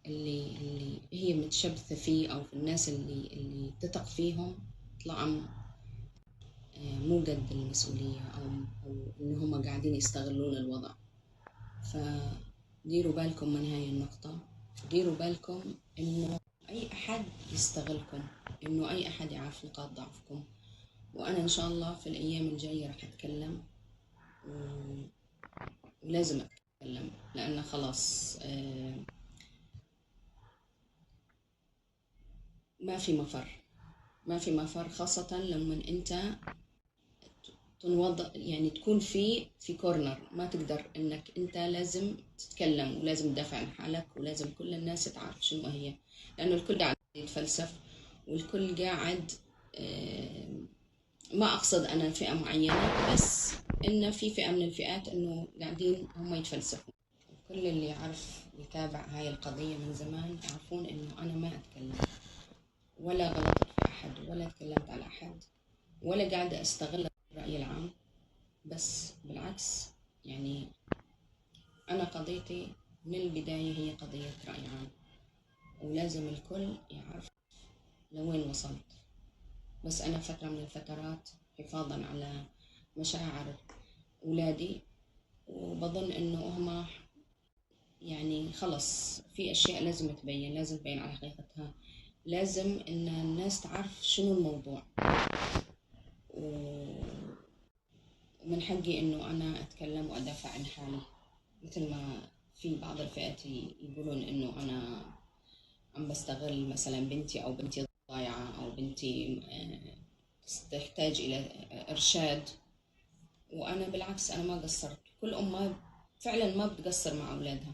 اللي هي متشبثة فيه أو في الناس اللي تثق فيهم طلعوا مو قد المسؤولية، أو إن هم قاعدين يستغلون الوضع. فديروا بالكم من هاي النقطة، ديروا بالكم إنه أي أحد يستغلكم، إنه أي أحد يعرف نقاط ضعفكم. وأنا إن شاء الله في الأيام الجاية رح أتكلم، ولازم أتكلم، لأن خلاص ما في مفر، ما في مفر، خاصة لما أنت تنوض يعني تكون في كورنر، ما تقدر انك انت لازم تتكلم ولازم تدافع عن حالك ولازم كل الناس تعرف شنو هي، لانه الكل قاعد يتفلسف والكل قاعد ما اقصد انا فئة معينة، بس ان في فئة من الفئات انه قاعدين هم يتفلسفوا. كل اللي يعرف يتابع هاي القضية من زمان يعرفون انه انا ما اتكلم ولا غلطت في احد ولا تكلمت على احد ولا قاعدة استغل الرأي العام، بس بالعكس يعني أنا قضيتي من البداية هي قضية رأي عام، ولازم الكل يعرف لوين وصلت. بس أنا فترة من الفترات حفاظا على مشاعر أولادي، وبظن إنه هم يعني خلص في أشياء لازم تبين، لازم تبين على حقيقتها، لازم إن الناس تعرف شنو الموضوع. ومن حقي إنه أنا أتكلم وأدافع عن حالي، مثل ما في بعض الفئات يقولون إنه أنا عم بستغل مثلا بنتي، أو بنتي ضايعة، أو بنتي تحتاج إلى إرشاد. وأنا بالعكس أنا ما قصرت، كل أم فعلا ما بتقصر مع أولادها،